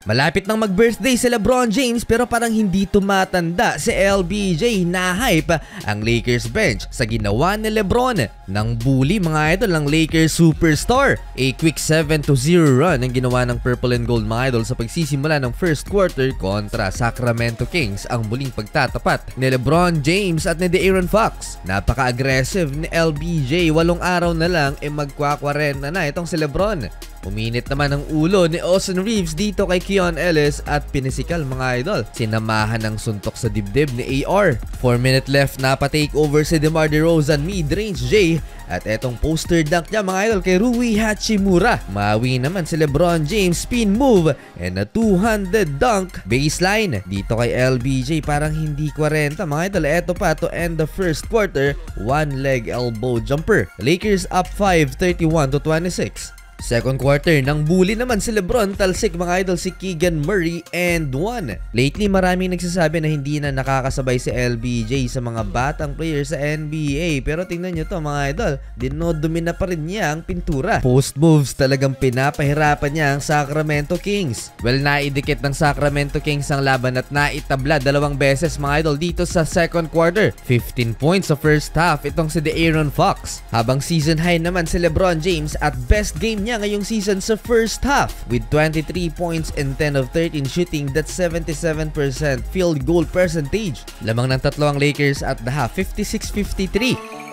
Malapit nang mag-birthday si LeBron James pero parang hindi tumatanda si LBJ. Na-hype ang Lakers bench sa ginawa ni LeBron ng bully mga idol ng Lakers superstar. A quick 7-0 run ang ginawa ng Purple and Gold mga idol sa pagsisimula ng first quarter kontra Sacramento Kings. Ang muling pagtatapat ni LeBron James at ni De'Aaron Fox. Napaka-aggressive ni LBJ. 8 araw na lang magkwa-40 na itong si LeBron. Uminit naman ang ulo ni Austin Reeves dito kay Keon Ellis at pinisikal mga idol. Sinamahan ng suntok sa dibdib ni AR. 4 minute left na pa-take over si DeMar DeRozan mid-range J. At etong poster dunk niya mga idol kay Rui Hachimura. Mawi naman si LeBron James spin move and a two-handed dunk. Baseline dito kay LBJ parang hindi 40 mga idol. Eto pa to end the first quarter. One leg elbow jumper. Lakers up 5 31-26. Second quarter, nang bully naman si LeBron, talsik mga idol si Keegan Murray and 1. Lately, maraming nagsasabi na hindi na nakakasabay si LBJ sa mga batang players sa NBA. Pero tingnan nyo to mga idol, dinodumi na pa rin niya ang pintura. Post moves talagang pinapahirapan niya ang Sacramento Kings. Well, naidikit ng Sacramento Kings ang laban at naitabla 2 beses mga idol dito sa second quarter. 15 points sa first half itong si De'Aaron Fox. Habang season high naman si LeBron James at best game niya ngayong season sa first half with 23 points and 10 of 13 shooting. That's 77% field goal percentage. Lamang ng tatlo ang Lakers at the half, 56-53.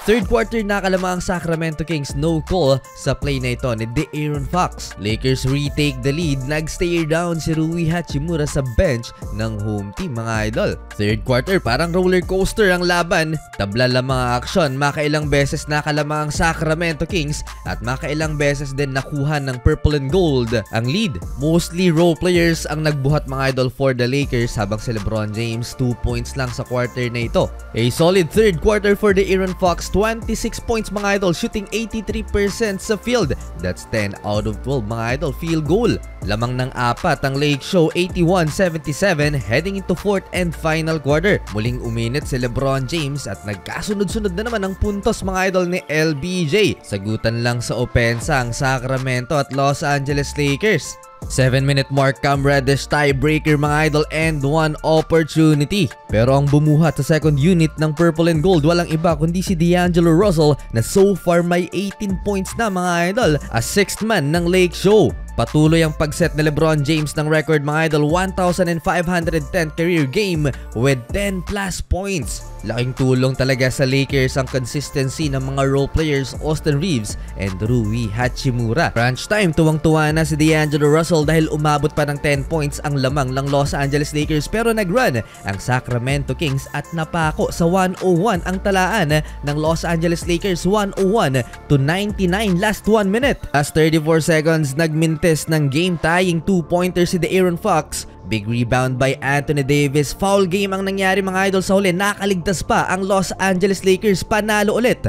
Third quarter nakalamang ang Sacramento Kings no call sa play na ito ni De'Aaron Fox. Lakers retake the lead. Nag-stare down si Rui Hachimura sa bench ng home team mga idol. Third quarter parang roller coaster ang laban. Tabla lamang ang aksyon. Makailang beses nakalamang ang Sacramento Kings at makailang beses din nakuha ng Purple and Gold ang lead. Mostly role players ang nagbuhat mga idol for the Lakers habang si LeBron James 2 points lang sa quarter na ito. A solid third quarter for De'Aaron Fox. 26 points mga idol, shooting 83% sa field. That's 10 out of 12 mga idol, field goal. Lamang ng 4 ang Lake Show, 81-77 heading into fourth and final quarter. Muling uminit si LeBron James at nagkasunod-sunod na naman ang puntos mga idol ni LBJ. Sagutan lang sa opensa ang Sacramento at Los Angeles Lakers. 7-minute mark, Cam Reddish tiebreaker mga idol and 1 opportunity. Pero ang bumuhat sa second unit ng Purple and Gold walang iba kundi si D'Angelo Russell na so far may 18 points na mga idol. A sixth man ng Lake Show. Patuloy ang pagset ni LeBron James ng record mga idol, 1,510 career game with 10 plus points. Laking tulong talaga sa Lakers ang consistency ng mga role players Austin Reeves and Rui Hachimura. Crunch time, tuwang-tuwa na si D'Angelo Russell dahil umabot pa ng 10 points ang lamang ng Los Angeles Lakers pero nag-run ang Sacramento Kings at napako sa 101 ang talaan ng Los Angeles Lakers, 101-99 last 1 minute. As 34 seconds nagmintes ng game-tying 2-pointer si De'Aaron Fox. Big rebound by Anthony Davis. Foul game ang nangyari mga idol sa huli. Nakaligtas pa ang Los Angeles Lakers. Panalo ulit